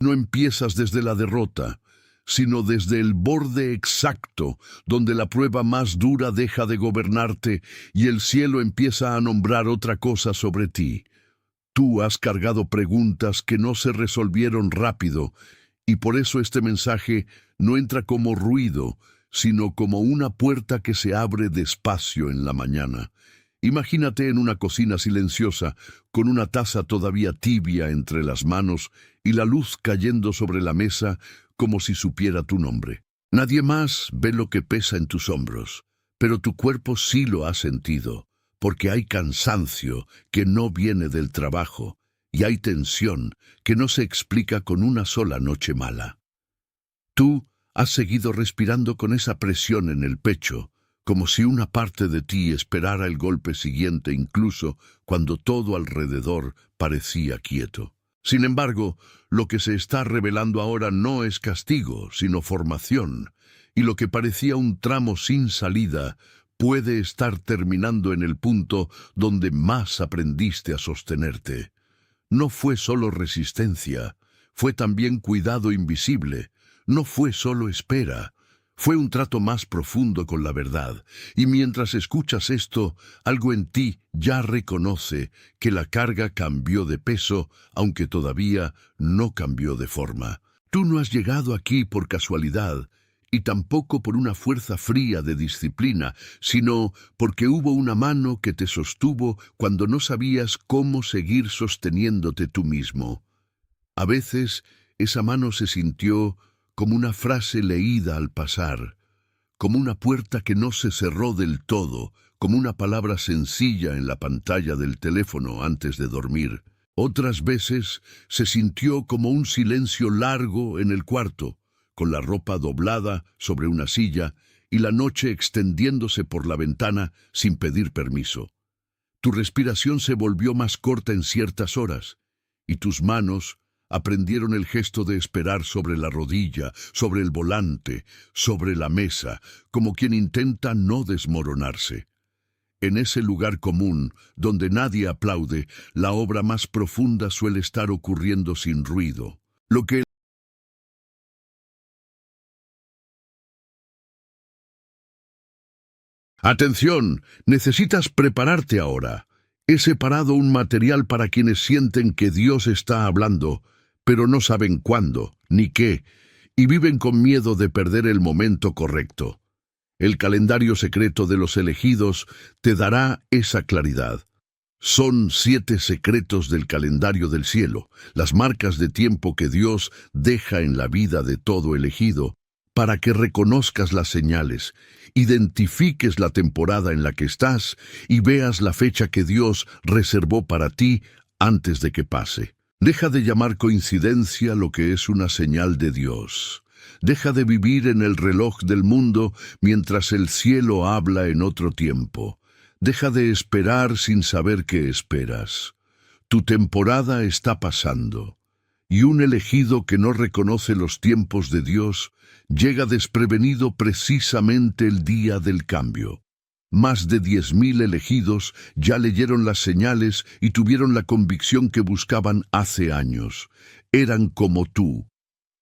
No empiezas desde la derrota, sino desde el borde exacto, donde la prueba más dura deja de gobernarte y el cielo empieza a nombrar otra cosa sobre ti. Tú has cargado preguntas que no se resolvieron rápido, y por eso este mensaje no entra como ruido, sino como una puerta que se abre despacio en la mañana. Imagínate en una cocina silenciosa, con una taza todavía tibia entre las manos y la luz cayendo sobre la mesa como si supiera tu nombre. Nadie más ve lo que pesa en tus hombros, pero tu cuerpo sí lo ha sentido, porque hay cansancio que no viene del trabajo, y hay tensión que no se explica con una sola noche mala. Tú has seguido respirando con esa presión en el pecho, como si una parte de ti esperara el golpe siguiente incluso cuando todo alrededor parecía quieto. Sin embargo, lo que se está revelando ahora no es castigo, sino formación, y lo que parecía un tramo sin salida puede estar terminando en el punto donde más aprendiste a sostenerte. No fue solo resistencia, fue también cuidado invisible, no fue solo espera, fue un trato más profundo con la verdad, y mientras escuchas esto, algo en ti ya reconoce que la carga cambió de peso, aunque todavía no cambió de forma. Tú no has llegado aquí por casualidad, y tampoco por una fuerza fría de disciplina, sino porque hubo una mano que te sostuvo cuando no sabías cómo seguir sosteniéndote tú mismo. A veces, esa mano se sintió como una frase leída al pasar, como una puerta que no se cerró del todo, como una palabra sencilla en la pantalla del teléfono antes de dormir. Otras veces se sintió como un silencio largo en el cuarto, con la ropa doblada sobre una silla y la noche extendiéndose por la ventana sin pedir permiso. Tu respiración se volvió más corta en ciertas horas, y tus manos aprendieron el gesto de esperar sobre la rodilla, sobre el volante, sobre la mesa, como quien intenta no desmoronarse. En ese lugar común, donde nadie aplaude, la obra más profunda suele estar ocurriendo sin ruido. Lo que Atención, necesitas prepararte ahora. He separado un material para quienes sienten que Dios está hablando, pero no saben cuándo, ni qué, y viven con miedo de perder el momento correcto. El calendario secreto de los elegidos te dará esa claridad. Son 7 secretos del calendario del cielo, las marcas de tiempo que Dios deja en la vida de todo elegido, para que reconozcas las señales, identifiques la temporada en la que estás y veas la fecha que Dios reservó para ti antes de que pase. Deja de llamar coincidencia lo que es una señal de Dios. Deja de vivir en el reloj del mundo mientras el cielo habla en otro tiempo. Deja de esperar sin saber qué esperas. Tu temporada está pasando, y un elegido que no reconoce los tiempos de Dios llega desprevenido precisamente el día del cambio. Más de 10.000 elegidos ya leyeron las señales y tuvieron la convicción que buscaban hace años. Eran como tú.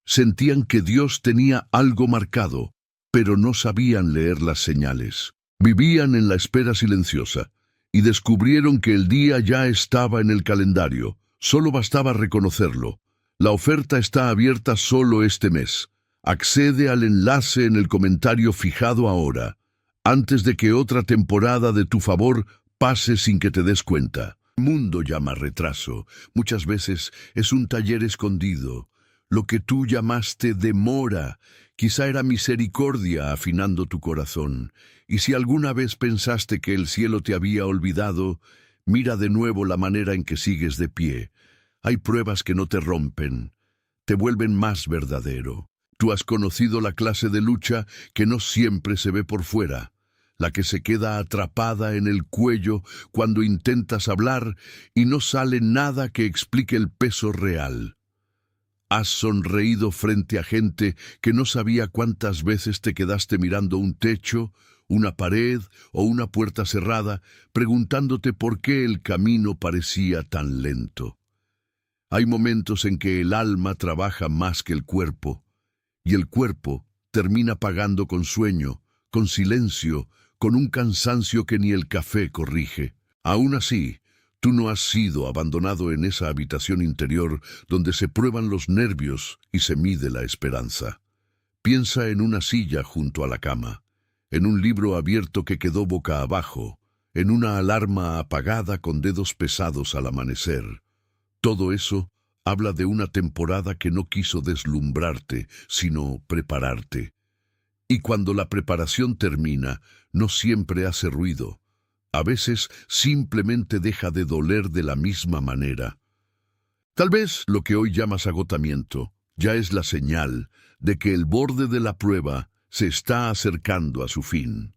Sentían que Dios tenía algo marcado, pero no sabían leer las señales. Vivían en la espera silenciosa y descubrieron que el día ya estaba en el calendario. Solo bastaba reconocerlo. La oferta está abierta solo este mes. Accede al enlace en el comentario fijado ahora, antes de que otra temporada de tu favor pase sin que te des cuenta. El mundo llama retraso. Muchas veces es un taller escondido. Lo que tú llamaste demora, quizá era misericordia afinando tu corazón. Y si alguna vez pensaste que el cielo te había olvidado, mira de nuevo la manera en que sigues de pie. Hay pruebas que no te rompen, te vuelven más verdadero. Tú has conocido la clase de lucha que no siempre se ve por fuera, la que se queda atrapada en el cuello cuando intentas hablar y no sale nada que explique el peso real. Has sonreído frente a gente que no sabía cuántas veces te quedaste mirando un techo, una pared o una puerta cerrada, preguntándote por qué el camino parecía tan lento. Hay momentos en que el alma trabaja más que el cuerpo, y el cuerpo termina pagando con sueño, con silencio, con un cansancio que ni el café corrige. Aún así, tú no has sido abandonado en esa habitación interior donde se prueban los nervios y se mide la esperanza. Piensa en una silla junto a la cama, en un libro abierto que quedó boca abajo, en una alarma apagada con dedos pesados al amanecer. Todo eso habla de una temporada que no quiso deslumbrarte, sino prepararte. Y cuando la preparación termina, no siempre hace ruido. A veces simplemente deja de doler de la misma manera. Tal vez lo que hoy llamas agotamiento ya es la señal de que el borde de la prueba se está acercando a su fin.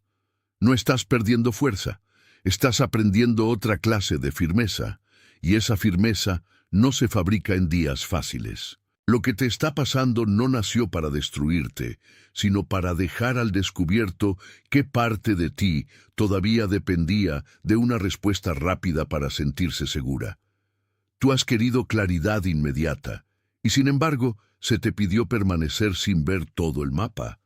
No estás perdiendo fuerza, estás aprendiendo otra clase de firmeza, y esa firmeza no se fabrica en días fáciles. Lo que te está pasando no nació para destruirte, sino para dejar al descubierto qué parte de ti todavía dependía de una respuesta rápida para sentirse segura. Tú has querido claridad inmediata, y sin embargo, se te pidió permanecer sin ver todo el mapa.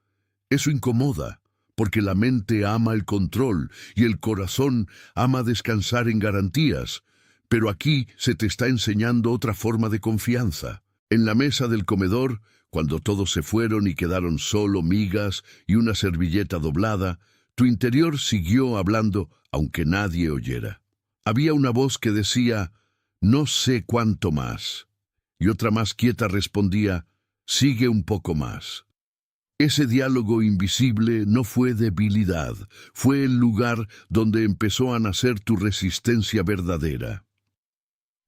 Eso incomoda, porque la mente ama el control y el corazón ama descansar en garantías, pero aquí se te está enseñando otra forma de confianza. En la mesa del comedor, cuando todos se fueron y quedaron solo migas y una servilleta doblada, tu interior siguió hablando aunque nadie oyera. Había una voz que decía, no sé cuánto más, y otra más quieta respondía, sigue un poco más. Ese diálogo invisible no fue debilidad, fue el lugar donde empezó a nacer tu resistencia verdadera.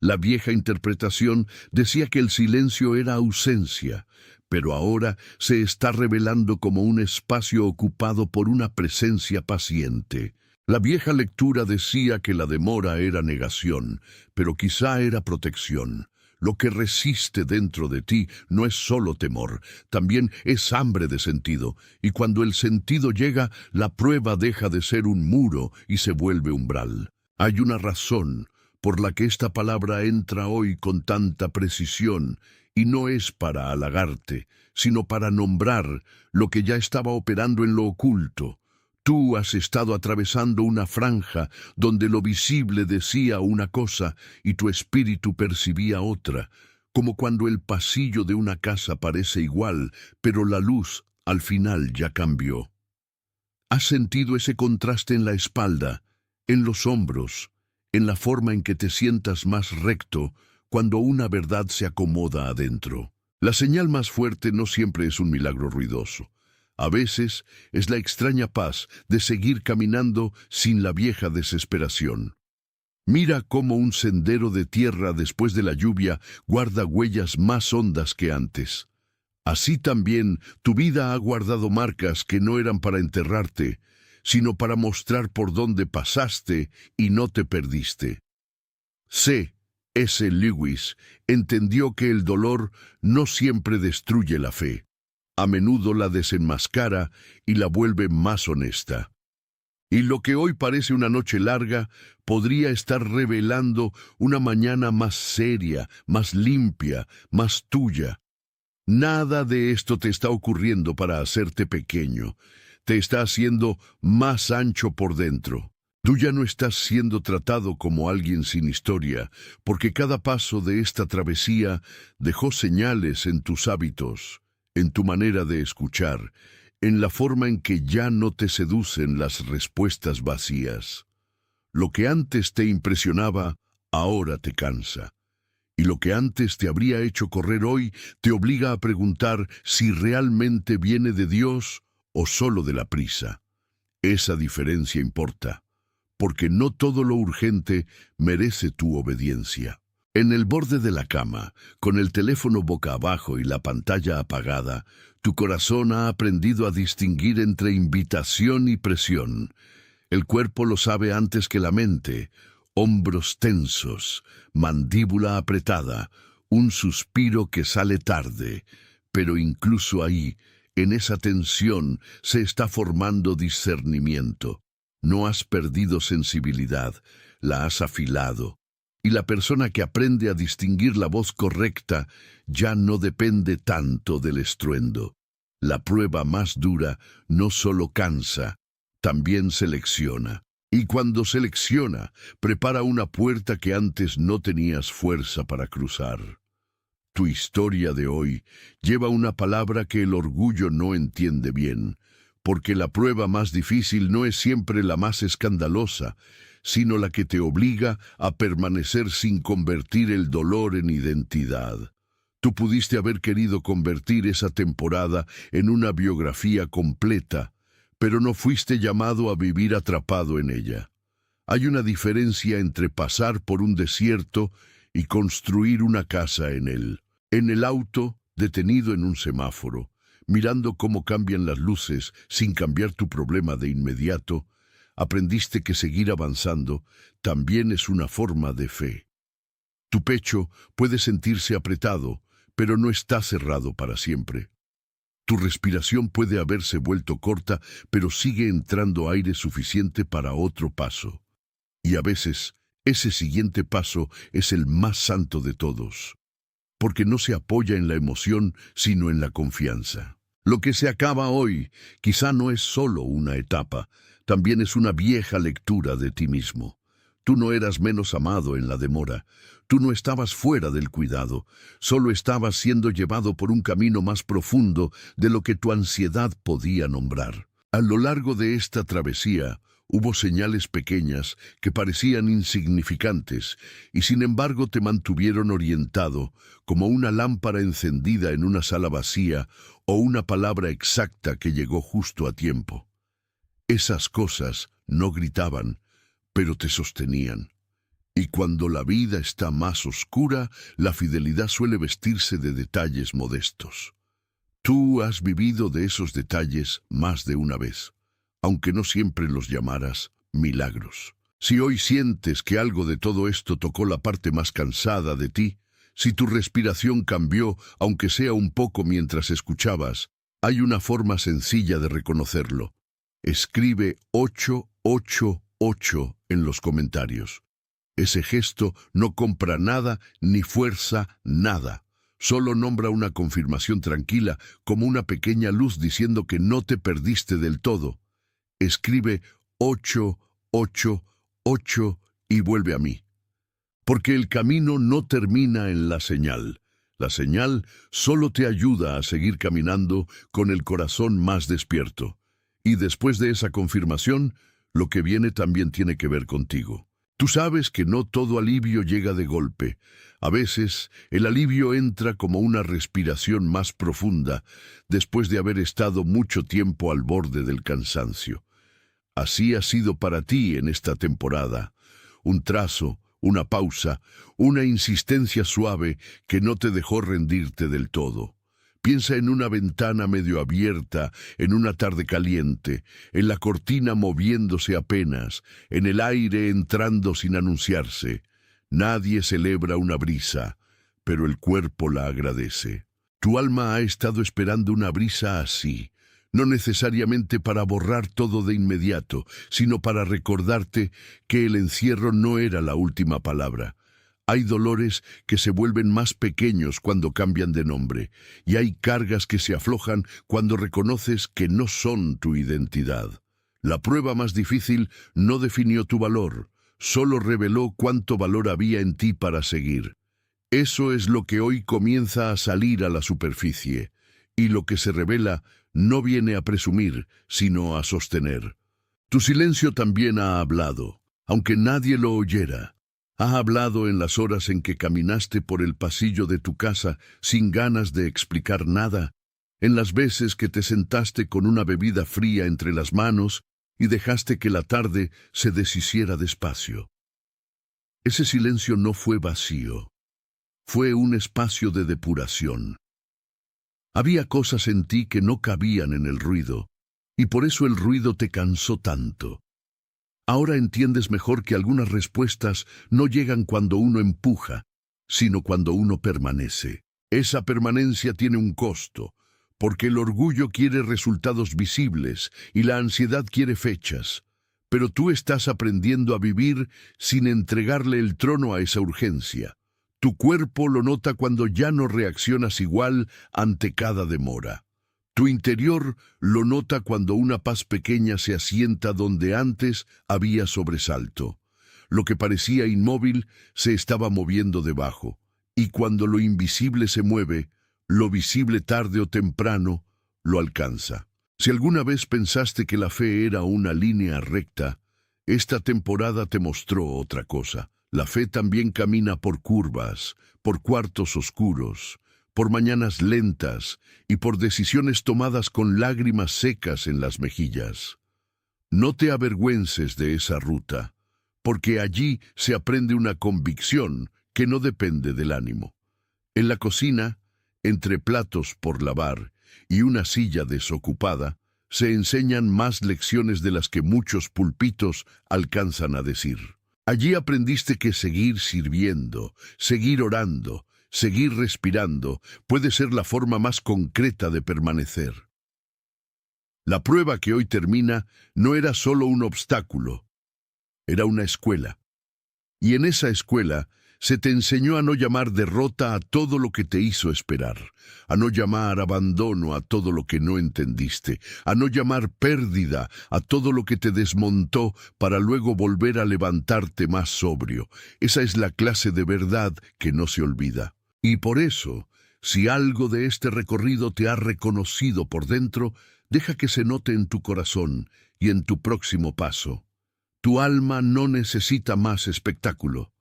La vieja interpretación decía que el silencio era ausencia, pero ahora se está revelando como un espacio ocupado por una presencia paciente. La vieja lectura decía que la demora era negación, pero quizá era protección. Lo que resiste dentro de ti no es solo temor, también es hambre de sentido, y cuando el sentido llega, la prueba deja de ser un muro y se vuelve umbral. Hay una razón por la que esta palabra entra hoy con tanta precisión, y no es para halagarte, sino para nombrar lo que ya estaba operando en lo oculto. Tú has estado atravesando una franja donde lo visible decía una cosa y tu espíritu percibía otra, como cuando el pasillo de una casa parece igual, pero la luz al final ya cambió. ¿Has sentido ese contraste en la espalda, en los hombros, en la forma en que te sientas más recto cuando una verdad se acomoda adentro? La señal más fuerte no siempre es un milagro ruidoso. A veces es la extraña paz de seguir caminando sin la vieja desesperación. Mira cómo un sendero de tierra después de la lluvia guarda huellas más hondas que antes. Así también tu vida ha guardado marcas que no eran para enterrarte, sino para mostrar por dónde pasaste y no te perdiste. C.S. Lewis entendió que el dolor no siempre destruye la fe. A menudo la desenmascara y la vuelve más honesta. Y lo que hoy parece una noche larga podría estar revelando una mañana más seria, más limpia, más tuya. Nada de esto te está ocurriendo para hacerte pequeño. Te está haciendo más ancho por dentro. Tú ya no estás siendo tratado como alguien sin historia, porque cada paso de esta travesía dejó señales en tus hábitos, en tu manera de escuchar, en la forma en que ya no te seducen las respuestas vacías. Lo que antes te impresionaba, ahora te cansa. Y lo que antes te habría hecho correr hoy, te obliga a preguntar si realmente viene de Dios o solo de la prisa. Esa diferencia importa, porque no todo lo urgente merece tu obediencia. En el borde de la cama, con el teléfono boca abajo y la pantalla apagada, tu corazón ha aprendido a distinguir entre invitación y presión. El cuerpo lo sabe antes que la mente. Hombros tensos, mandíbula apretada, un suspiro que sale tarde, pero incluso ahí, en esa tensión, se está formando discernimiento. No has perdido sensibilidad, la has afilado. Y la persona que aprende a distinguir la voz correcta ya no depende tanto del estruendo. La prueba más dura no solo cansa, también selecciona. Y cuando selecciona, prepara una puerta que antes no tenías fuerza para cruzar. Tu historia de hoy lleva una palabra que el orgullo no entiende bien, porque la prueba más difícil no es siempre la más escandalosa, sino la que te obliga a permanecer sin convertir el dolor en identidad. Tú pudiste haber querido convertir esa temporada en una biografía completa, pero no fuiste llamado a vivir atrapado en ella. Hay una diferencia entre pasar por un desierto y construir una casa en él. En el auto, detenido en un semáforo, mirando cómo cambian las luces sin cambiar tu problema de inmediato, aprendiste que seguir avanzando también es una forma de fe. Tu pecho puede sentirse apretado, pero no está cerrado para siempre. Tu respiración puede haberse vuelto corta, pero sigue entrando aire suficiente para otro paso. Y a veces, ese siguiente paso es el más santo de todos, porque no se apoya en la emoción, sino en la confianza. Lo que se acaba hoy quizá no es solo una etapa, también es una vieja lectura de ti mismo. Tú no eras menos amado en la demora. Tú no estabas fuera del cuidado, solo estabas siendo llevado por un camino más profundo de lo que tu ansiedad podía nombrar. A lo largo de esta travesía, hubo señales pequeñas que parecían insignificantes y sin embargo te mantuvieron orientado, como una lámpara encendida en una sala vacía o una palabra exacta que llegó justo a tiempo. Esas cosas no gritaban, pero te sostenían. Y cuando la vida está más oscura, la fidelidad suele vestirse de detalles modestos. Tú has vivido de esos detalles más de una vez, aunque no siempre los llamaras milagros. Si hoy sientes que algo de todo esto tocó la parte más cansada de ti, si tu respiración cambió, aunque sea un poco mientras escuchabas, hay una forma sencilla de reconocerlo. Escribe 888 en los comentarios. Ese gesto no compra nada ni fuerza nada. Solo nombra una confirmación tranquila, como una pequeña luz diciendo que no te perdiste del todo. Escribe 888 y vuelve a mí. Porque el camino no termina en la señal. La señal solo te ayuda a seguir caminando con el corazón más despierto. Y después de esa confirmación, lo que viene también tiene que ver contigo. Tú sabes que no todo alivio llega de golpe. A veces, el alivio entra como una respiración más profunda, después de haber estado mucho tiempo al borde del cansancio. Así ha sido para ti en esta temporada. Un trazo, una pausa, una insistencia suave que no te dejó rendirte del todo. Piensa en una ventana medio abierta, en una tarde caliente, en la cortina moviéndose apenas, en el aire entrando sin anunciarse. Nadie celebra una brisa, pero el cuerpo la agradece. Tu alma ha estado esperando una brisa así, no necesariamente para borrar todo de inmediato, sino para recordarte que el encierro no era la última palabra. Hay dolores que se vuelven más pequeños cuando cambian de nombre, y hay cargas que se aflojan cuando reconoces que no son tu identidad. La prueba más difícil no definió tu valor, solo reveló cuánto valor había en ti para seguir. Eso es lo que hoy comienza a salir a la superficie, y lo que se revela no viene a presumir, sino a sostener. Tu silencio también ha hablado, aunque nadie lo oyera. Ha hablado en las horas en que caminaste por el pasillo de tu casa sin ganas de explicar nada, en las veces que te sentaste con una bebida fría entre las manos y dejaste que la tarde se deshiciera despacio. Ese silencio no fue vacío, fue un espacio de depuración. Había cosas en ti que no cabían en el ruido, y por eso el ruido te cansó tanto. Ahora entiendes mejor que algunas respuestas no llegan cuando uno empuja, sino cuando uno permanece. Esa permanencia tiene un costo, porque el orgullo quiere resultados visibles y la ansiedad quiere fechas. Pero tú estás aprendiendo a vivir sin entregarle el trono a esa urgencia. Tu cuerpo lo nota cuando ya no reaccionas igual ante cada demora. Tu interior lo nota cuando una paz pequeña se asienta donde antes había sobresalto. Lo que parecía inmóvil se estaba moviendo debajo, y cuando lo invisible se mueve, lo visible tarde o temprano lo alcanza. Si alguna vez pensaste que la fe era una línea recta, esta temporada te mostró otra cosa. La fe también camina por curvas, por cuartos oscuros, por mañanas lentas y por decisiones tomadas con lágrimas secas en las mejillas. No te avergüences de esa ruta, porque allí se aprende una convicción que no depende del ánimo. En la cocina, entre platos por lavar y una silla desocupada, se enseñan más lecciones de las que muchos púlpitos alcanzan a decir. Allí aprendiste que seguir sirviendo, seguir orando, seguir respirando puede ser la forma más concreta de permanecer. La prueba que hoy termina no era solo un obstáculo, era una escuela. Y en esa escuela se te enseñó a no llamar derrota a todo lo que te hizo esperar, a no llamar abandono a todo lo que no entendiste, a no llamar pérdida a todo lo que te desmontó para luego volver a levantarte más sobrio. Esa es la clase de verdad que no se olvida. Y por eso, si algo de este recorrido te ha reconocido por dentro, deja que se note en tu corazón y en tu próximo paso. Tu alma no necesita más espectáculo.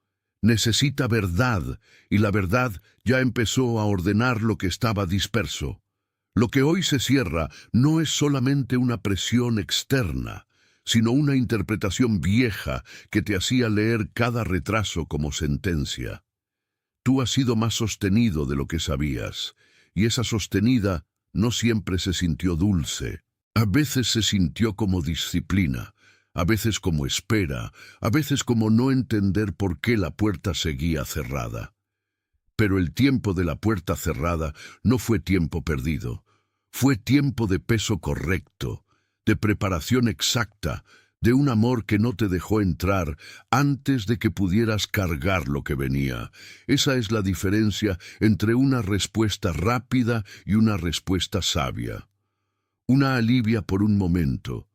Necesita verdad, y la verdad ya empezó a ordenar lo que estaba disperso. Lo que hoy se cierra no es solamente una presión externa, sino una interpretación vieja que te hacía leer cada retraso como sentencia. Tú has sido más sostenido de lo que sabías, y esa sostenida no siempre se sintió dulce. A veces se sintió como disciplina, a veces como espera, a veces como no entender por qué la puerta seguía cerrada. Pero el tiempo de la puerta cerrada no fue tiempo perdido, fue tiempo de peso correcto, de preparación exacta, de un amor que no te dejó entrar antes de que pudieras cargar lo que venía. Esa es la diferencia entre una respuesta rápida y una respuesta sabia. Una alivia por un momento,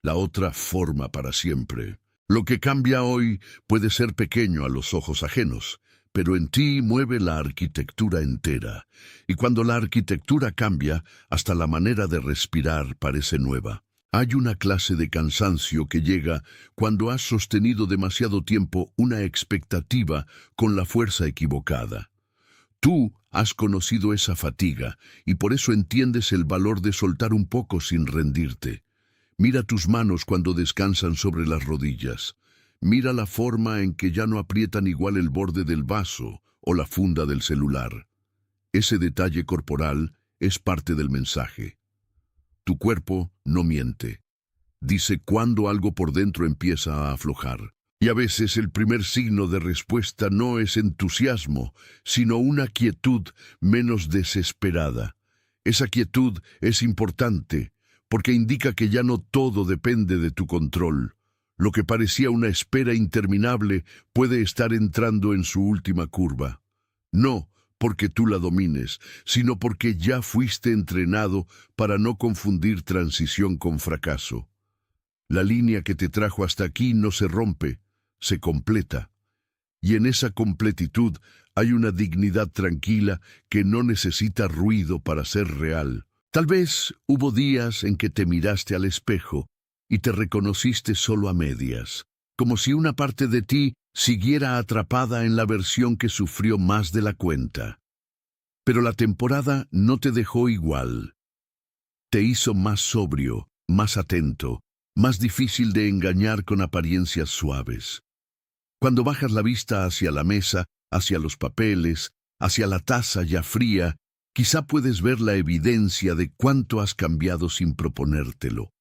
la otra forma para siempre. Lo que cambia hoy puede ser pequeño a los ojos ajenos, pero en ti mueve la arquitectura entera. Y cuando la arquitectura cambia, hasta la manera de respirar parece nueva. Hay una clase de cansancio que llega cuando has sostenido demasiado tiempo una expectativa con la fuerza equivocada. Tú has conocido esa fatiga y por eso entiendes el valor de soltar un poco sin rendirte. Mira tus manos cuando descansan sobre las rodillas. Mira la forma en que ya no aprietan igual el borde del vaso o la funda del celular. Ese detalle corporal es parte del mensaje. Tu cuerpo no miente. Dice cuando algo por dentro empieza a aflojar. Y a veces el primer signo de respuesta no es entusiasmo, sino una quietud menos desesperada. Esa quietud es importante, porque indica que ya no todo depende de tu control. Lo que parecía una espera interminable puede estar entrando en su última curva. No porque tú la domines, sino porque ya fuiste entrenado para no confundir transición con fracaso. La línea que te trajo hasta aquí no se rompe, se completa. Y en esa completitud hay una dignidad tranquila que no necesita ruido para ser real. Tal vez hubo días en que te miraste al espejo y te reconociste solo a medias, como si una parte de ti siguiera atrapada en la versión que sufrió más de la cuenta. Pero la temporada no te dejó igual. Te hizo más sobrio, más atento, más difícil de engañar con apariencias suaves. Cuando bajas la vista hacia la mesa, hacia los papeles, hacia la taza ya fría, quizá puedes ver la evidencia de cuánto has cambiado sin proponértelo.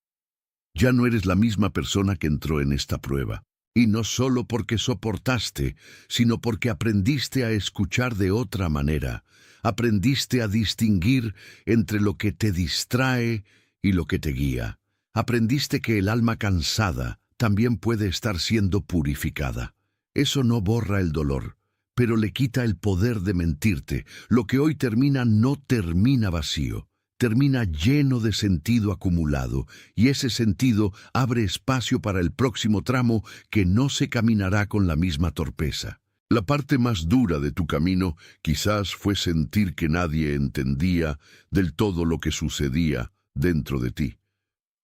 Ya no eres la misma persona que entró en esta prueba. Y no solo porque soportaste, sino porque aprendiste a escuchar de otra manera. Aprendiste a distinguir entre lo que te distrae y lo que te guía. Aprendiste que el alma cansada también puede estar siendo purificada. Eso no borra el dolor, pero le quita el poder de mentirte. Lo que hoy termina no termina vacío, termina lleno de sentido acumulado, y ese sentido abre espacio para el próximo tramo que no se caminará con la misma torpeza. La parte más dura de tu camino quizás fue sentir que nadie entendía del todo lo que sucedía dentro de ti.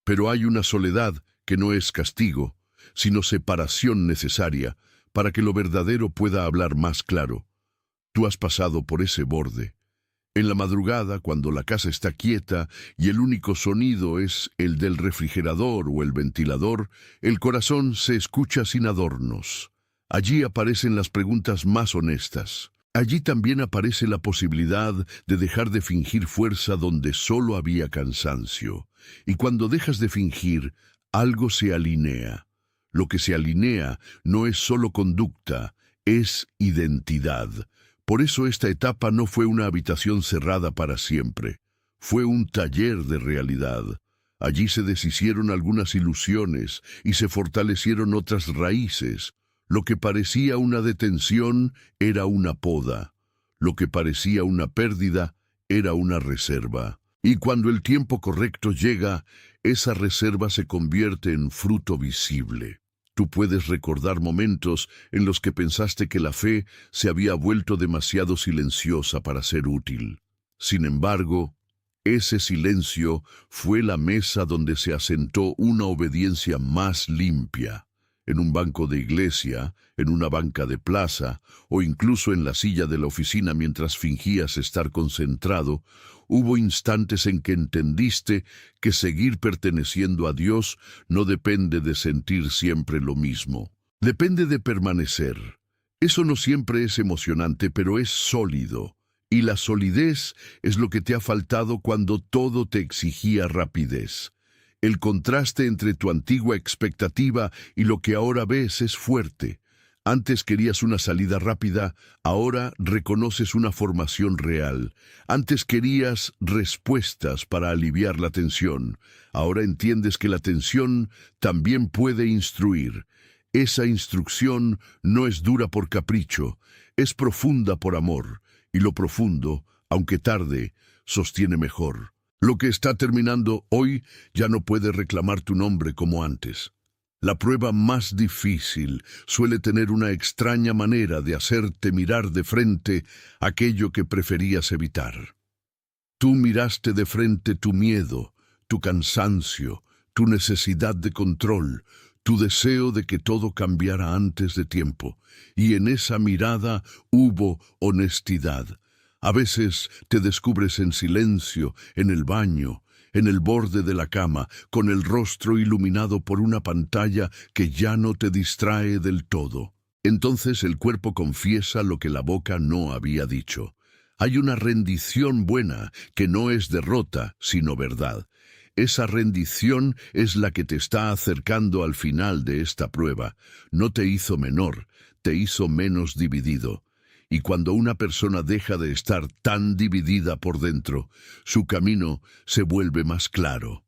Pero hay una soledad que no es castigo, sino separación necesaria para que lo verdadero pueda hablar más claro. Tú has pasado por ese borde. En la madrugada, cuando la casa está quieta y el único sonido es el del refrigerador o el ventilador, el corazón se escucha sin adornos. Allí aparecen las preguntas más honestas. Allí también aparece la posibilidad de dejar de fingir fuerza donde solo había cansancio. Y cuando dejas de fingir, algo se alinea. Lo que se alinea no es solo conducta, es identidad. Por eso esta etapa no fue una habitación cerrada para siempre. Fue un taller de realidad. Allí se deshicieron algunas ilusiones y se fortalecieron otras raíces. Lo que parecía una detención era una poda. Lo que parecía una pérdida era una reserva. Y cuando el tiempo correcto llega, esa reserva se convierte en fruto visible. Tú puedes recordar momentos en los que pensaste que la fe se había vuelto demasiado silenciosa para ser útil. Sin embargo, ese silencio fue la mesa donde se asentó una obediencia más limpia. En un banco de iglesia, en una banca de plaza, o incluso en la silla de la oficina mientras fingías estar concentrado, hubo instantes en que entendiste que seguir perteneciendo a Dios no depende de sentir siempre lo mismo. Depende de permanecer. Eso no siempre es emocionante, pero es sólido. Y la solidez es lo que te ha faltado cuando todo te exigía rapidez. El contraste entre tu antigua expectativa y lo que ahora ves es fuerte. Antes querías una salida rápida, ahora reconoces una formación real. Antes querías respuestas para aliviar la tensión. Ahora entiendes que la tensión también puede instruir. Esa instrucción no es dura por capricho, es profunda por amor. Y lo profundo, aunque tarde, sostiene mejor. Lo que está terminando hoy ya no puede reclamar tu nombre como antes. La prueba más difícil suele tener una extraña manera de hacerte mirar de frente aquello que preferías evitar. Tú miraste de frente tu miedo, tu cansancio, tu necesidad de control, tu deseo de que todo cambiara antes de tiempo, y en esa mirada hubo honestidad. A veces te descubres en silencio, en el baño, en el borde de la cama, con el rostro iluminado por una pantalla que ya no te distrae del todo. Entonces el cuerpo confiesa lo que la boca no había dicho. Hay una rendición buena que no es derrota, sino verdad. Esa rendición es la que te está acercando al final de esta prueba. No te hizo menor, te hizo menos dividido. Y cuando una persona deja de estar tan dividida por dentro, su camino se vuelve más claro.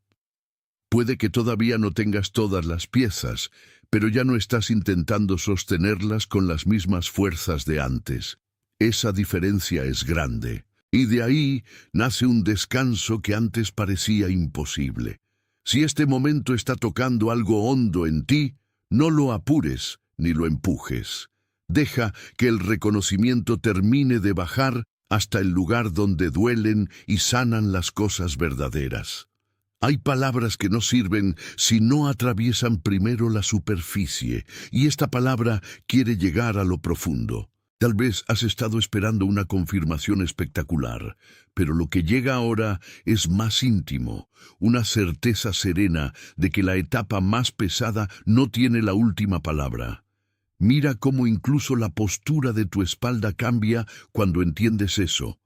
Puede que todavía no tengas todas las piezas, pero ya no estás intentando sostenerlas con las mismas fuerzas de antes. Esa diferencia es grande, y de ahí nace un descanso que antes parecía imposible. Si este momento está tocando algo hondo en ti, no lo apures ni lo empujes. Deja que el reconocimiento termine de bajar hasta el lugar donde duelen y sanan las cosas verdaderas. Hay palabras que no sirven si no atraviesan primero la superficie, y esta palabra quiere llegar a lo profundo. Tal vez has estado esperando una confirmación espectacular, pero lo que llega ahora es más íntimo, una certeza serena de que la etapa más pesada no tiene la última palabra. Mira cómo incluso la postura de tu espalda cambia cuando entiendes eso.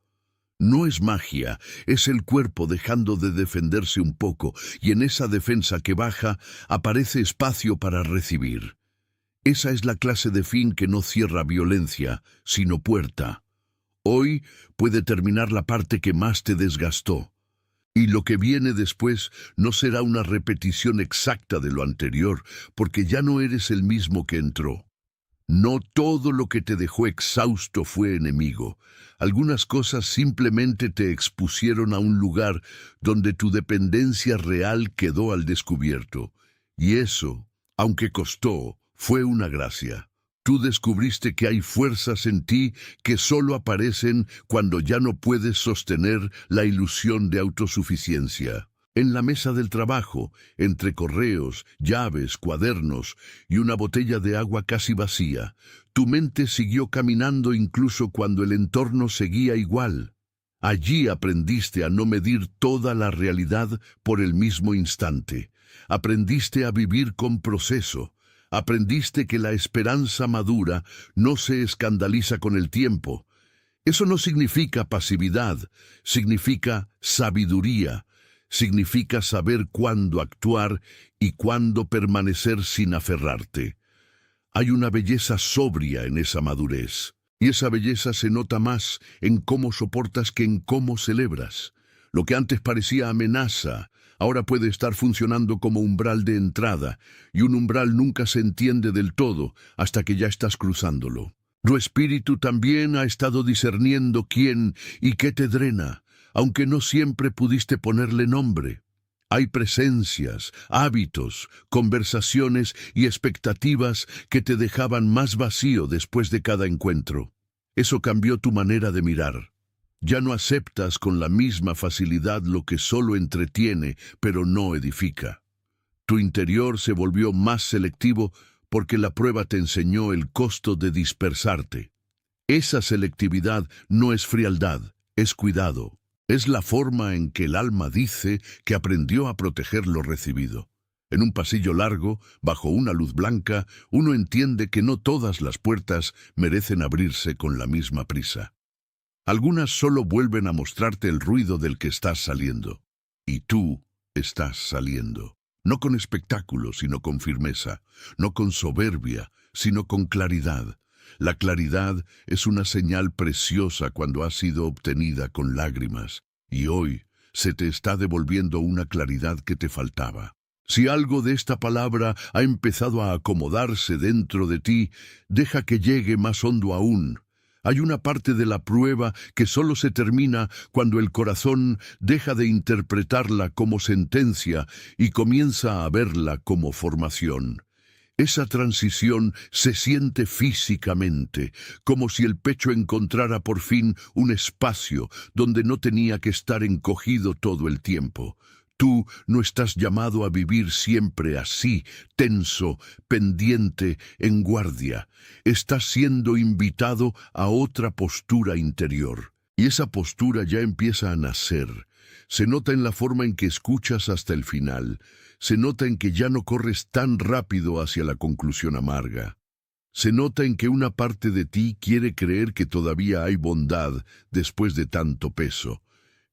No es magia, es el cuerpo dejando de defenderse un poco, y en esa defensa que baja aparece espacio para recibir. Esa es la clase de fin que no cierra violencia, sino puerta. Hoy puede terminar la parte que más te desgastó. Y lo que viene después no será una repetición exacta de lo anterior, porque ya no eres el mismo que entró. No todo lo que te dejó exhausto fue enemigo. Algunas cosas simplemente te expusieron a un lugar donde tu dependencia real quedó al descubierto. Y eso, aunque costó, fue una gracia. Tú descubriste que hay fuerzas en ti que solo aparecen cuando ya no puedes sostener la ilusión de autosuficiencia. En la mesa del trabajo, entre correos, llaves, cuadernos y una botella de agua casi vacía, tu mente siguió caminando incluso cuando el entorno seguía igual. Allí aprendiste a no medir toda la realidad por el mismo instante. Aprendiste a vivir con proceso. Aprendiste que la esperanza madura no se escandaliza con el tiempo. Eso no significa pasividad, significa sabiduría. Significa saber cuándo actuar y cuándo permanecer sin aferrarte. Hay una belleza sobria en esa madurez, y esa belleza se nota más en cómo soportas que en cómo celebras. Lo que antes parecía amenaza, ahora puede estar funcionando como umbral de entrada, y un umbral nunca se entiende del todo hasta que ya estás cruzándolo. Tu espíritu también ha estado discerniendo quién y qué te drena, aunque no siempre pudiste ponerle nombre. Hay presencias, hábitos, conversaciones y expectativas que te dejaban más vacío después de cada encuentro. Eso cambió tu manera de mirar. Ya no aceptas con la misma facilidad lo que solo entretiene, pero no edifica. Tu interior se volvió más selectivo porque la prueba te enseñó el costo de dispersarte. Esa selectividad no es frialdad, es cuidado. Es la forma en que el alma dice que aprendió a proteger lo recibido. En un pasillo largo, bajo una luz blanca, uno entiende que no todas las puertas merecen abrirse con la misma prisa. Algunas solo vuelven a mostrarte el ruido del que estás saliendo. Y tú estás saliendo. No con espectáculo, sino con firmeza. No con soberbia, sino con claridad. La claridad es una señal preciosa cuando ha sido obtenida con lágrimas, y hoy se te está devolviendo una claridad que te faltaba. Si algo de esta palabra ha empezado a acomodarse dentro de ti, deja que llegue más hondo aún. Hay una parte de la prueba que solo se termina cuando el corazón deja de interpretarla como sentencia y comienza a verla como formación. Esa transición se siente físicamente, como si el pecho encontrara por fin un espacio donde no tenía que estar encogido todo el tiempo. Tú no estás llamado a vivir siempre así, tenso, pendiente, en guardia. Estás siendo invitado a otra postura interior. Y esa postura ya empieza a nacer. Se nota en la forma en que escuchas hasta el final. Se nota en que ya no corres tan rápido hacia la conclusión amarga. Se nota en que una parte de ti quiere creer que todavía hay bondad después de tanto peso.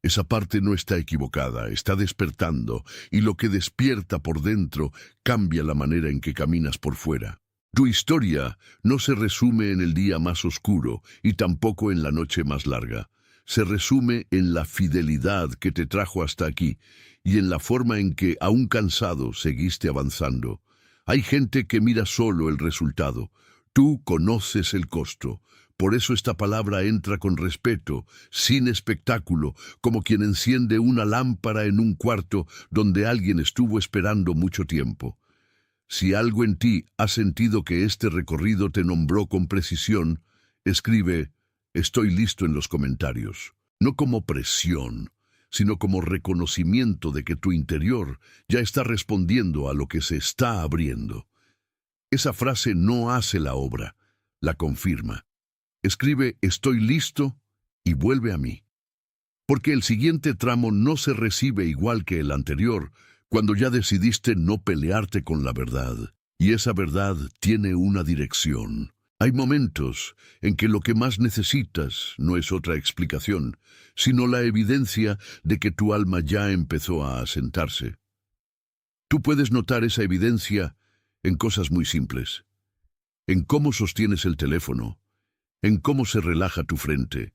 Esa parte no está equivocada, está despertando, y lo que despierta por dentro cambia la manera en que caminas por fuera. Tu historia no se resume en el día más oscuro y tampoco en la noche más larga. Se resume en la fidelidad que te trajo hasta aquí y en la forma en que, aún cansado, seguiste avanzando. Hay gente que mira solo el resultado. Tú conoces el costo. Por eso esta palabra entra con respeto, sin espectáculo, como quien enciende una lámpara en un cuarto donde alguien estuvo esperando mucho tiempo. Si algo en ti ha sentido que este recorrido te nombró con precisión, escribe «Estoy listo» en los comentarios. No como presión, sino como reconocimiento de que tu interior ya está respondiendo a lo que se está abriendo. Esa frase no hace la obra, la confirma. Escribe «Estoy listo» y vuelve a mí. Porque el siguiente tramo no se recibe igual que el anterior, cuando ya decidiste no pelearte con la verdad. Y esa verdad tiene una dirección. Hay momentos en que lo que más necesitas no es otra explicación, sino la evidencia de que tu alma ya empezó a asentarse. Tú puedes notar esa evidencia en cosas muy simples. En cómo sostienes el teléfono, en cómo se relaja tu frente,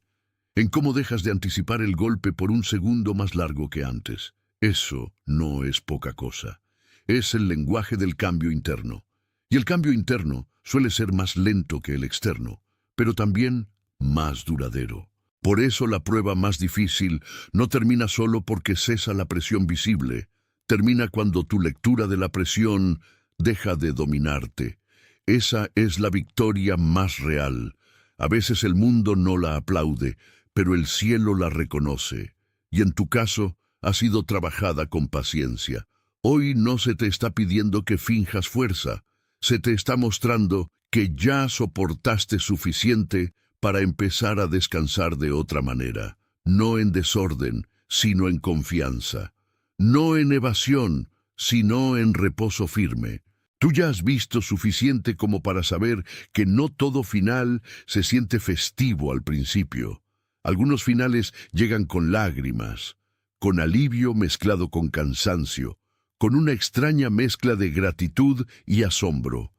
en cómo dejas de anticipar el golpe por un segundo más largo que antes. Eso no es poca cosa. Es el lenguaje del cambio interno. Y el cambio interno suele ser más lento que el externo, pero también más duradero. Por eso la prueba más difícil no termina solo porque cesa la presión visible, termina cuando tu lectura de la presión deja de dominarte. Esa es la victoria más real. A veces el mundo no la aplaude, pero el cielo la reconoce. Y en tu caso, ha sido trabajada con paciencia. Hoy no se te está pidiendo que finjas fuerza. Se te está mostrando que ya soportaste suficiente para empezar a descansar de otra manera. No en desorden, sino en confianza. No en evasión, sino en reposo firme. Tú ya has visto suficiente como para saber que no todo final se siente festivo al principio. Algunos finales llegan con lágrimas, con alivio mezclado con cansancio, con una extraña mezcla de gratitud y asombro.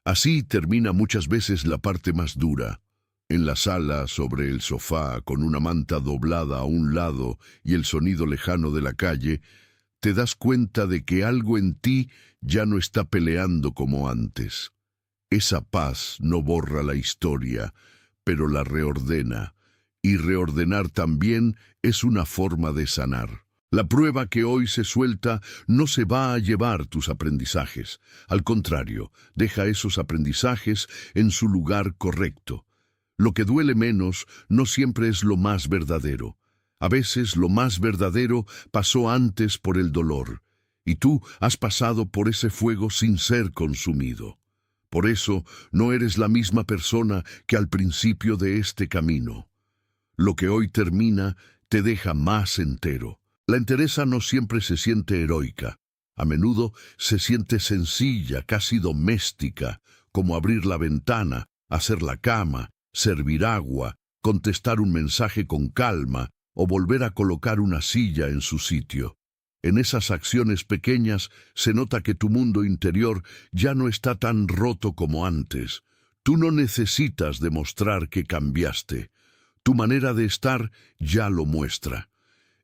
Así termina muchas veces la parte más dura. En la sala, sobre el sofá, con una manta doblada a un lado y el sonido lejano de la calle, te das cuenta de que algo en ti ya no está peleando como antes. Esa paz no borra la historia, pero la reordena, y reordenar también es una forma de sanar. La prueba que hoy se suelta no se va a llevar tus aprendizajes. Al contrario, deja esos aprendizajes en su lugar correcto. Lo que duele menos no siempre es lo más verdadero. A veces lo más verdadero pasó antes por el dolor, y tú has pasado por ese fuego sin ser consumido. Por eso no eres la misma persona que al principio de este camino. Lo que hoy termina te deja más entero. La entereza no siempre se siente heroica. A menudo se siente sencilla, casi doméstica, como abrir la ventana, hacer la cama, servir agua, contestar un mensaje con calma o volver a colocar una silla en su sitio. En esas acciones pequeñas se nota que tu mundo interior ya no está tan roto como antes. Tú no necesitas demostrar que cambiaste. Tu manera de estar ya lo muestra.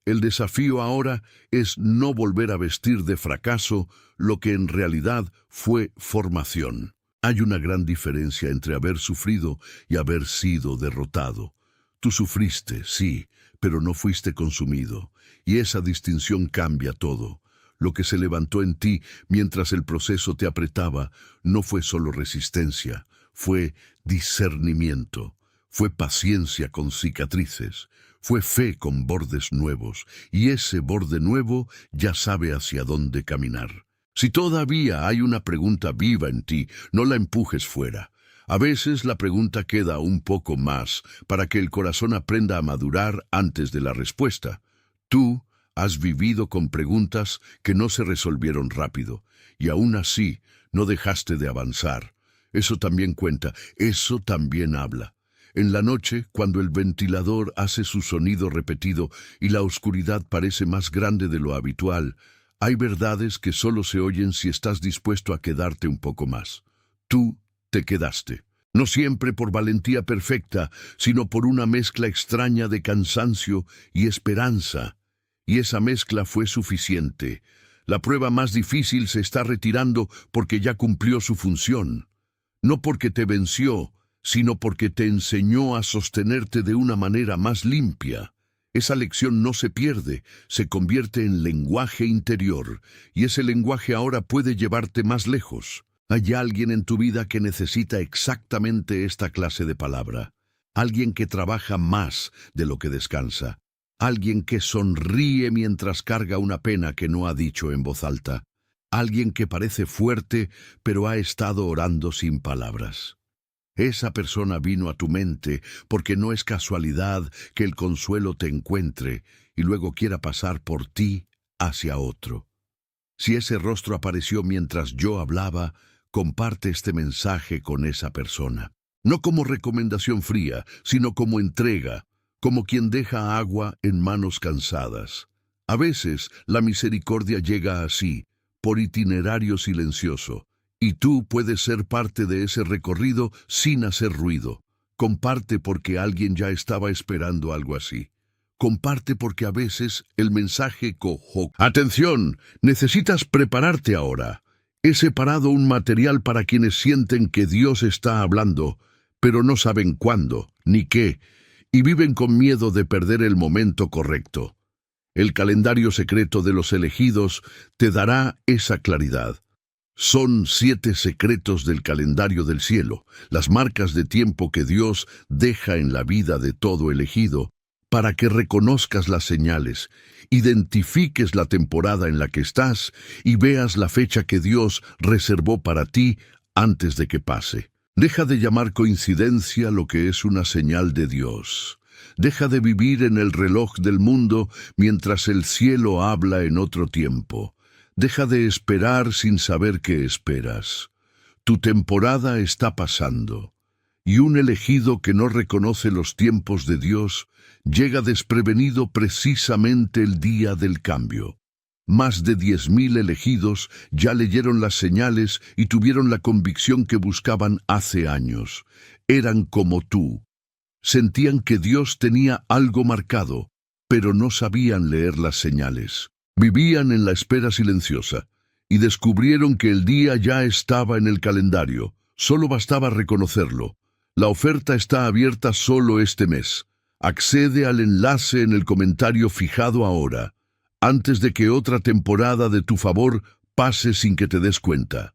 El desafío ahora es no volver a vestir de fracaso lo que en realidad fue formación. Hay una gran diferencia entre haber sufrido y haber sido derrotado. Tú sufriste, sí, pero no fuiste consumido, y esa distinción cambia todo. Lo que se levantó en ti mientras el proceso te apretaba no fue solo resistencia, fue discernimiento, fue paciencia con cicatrices, fue fe con bordes nuevos, y ese borde nuevo ya sabe hacia dónde caminar. Si todavía hay una pregunta viva en ti, no la empujes fuera. A veces la pregunta queda un poco más para que el corazón aprenda a madurar antes de la respuesta. Tú has vivido con preguntas que no se resolvieron rápido, y aún así no dejaste de avanzar. Eso también cuenta, eso también habla. En la noche, cuando el ventilador hace su sonido repetido y la oscuridad parece más grande de lo habitual, hay verdades que solo se oyen si estás dispuesto a quedarte un poco más. Tú te quedaste. No siempre por valentía perfecta, sino por una mezcla extraña de cansancio y esperanza. Y esa mezcla fue suficiente. La prueba más difícil se está retirando porque ya cumplió su función. No porque te venció, sino porque te enseñó a sostenerte de una manera más limpia. Esa lección no se pierde, se convierte en lenguaje interior, y ese lenguaje ahora puede llevarte más lejos. Hay alguien en tu vida que necesita exactamente esta clase de palabra. Alguien que trabaja más de lo que descansa. Alguien que sonríe mientras carga una pena que no ha dicho en voz alta. Alguien que parece fuerte, pero ha estado orando sin palabras. Esa persona vino a tu mente porque no es casualidad que el consuelo te encuentre y luego quiera pasar por ti hacia otro. Si ese rostro apareció mientras yo hablaba, comparte este mensaje con esa persona. No como recomendación fría, sino como entrega, como quien deja agua en manos cansadas. A veces la misericordia llega así, por itinerario silencioso. Y tú puedes ser parte de ese recorrido sin hacer ruido, Comparte porque alguien ya estaba esperando algo así. Comparte porque a veces el mensaje cojo. ¡Atención! Necesitas prepararte ahora. He separado un material para quienes sienten que Dios está hablando, pero no saben cuándo, ni qué, y viven con miedo de perder el momento correcto. El calendario secreto de los elegidos te dará esa claridad. Son 7 secretos del calendario del cielo, las marcas de tiempo que Dios deja en la vida de todo elegido, para que reconozcas las señales, identifiques la temporada en la que estás y veas la fecha que Dios reservó para ti antes de que pase. Deja de llamar coincidencia lo que es una señal de Dios. Deja de vivir en el reloj del mundo mientras el cielo habla en otro tiempo. Deja de esperar sin saber qué esperas. Tu temporada está pasando, y un elegido que no reconoce los tiempos de Dios llega desprevenido precisamente el día del cambio. Más de 10.000 elegidos ya leyeron las señales y tuvieron la convicción que buscaban hace años. Eran como tú. Sentían que Dios tenía algo marcado, pero no sabían leer las señales. Vivían en la espera silenciosa y descubrieron que el día ya estaba en el calendario. Solo bastaba reconocerlo. La oferta está abierta solo este mes. Accede al enlace en el comentario fijado ahora, antes de que otra temporada de tu favor pase sin que te des cuenta.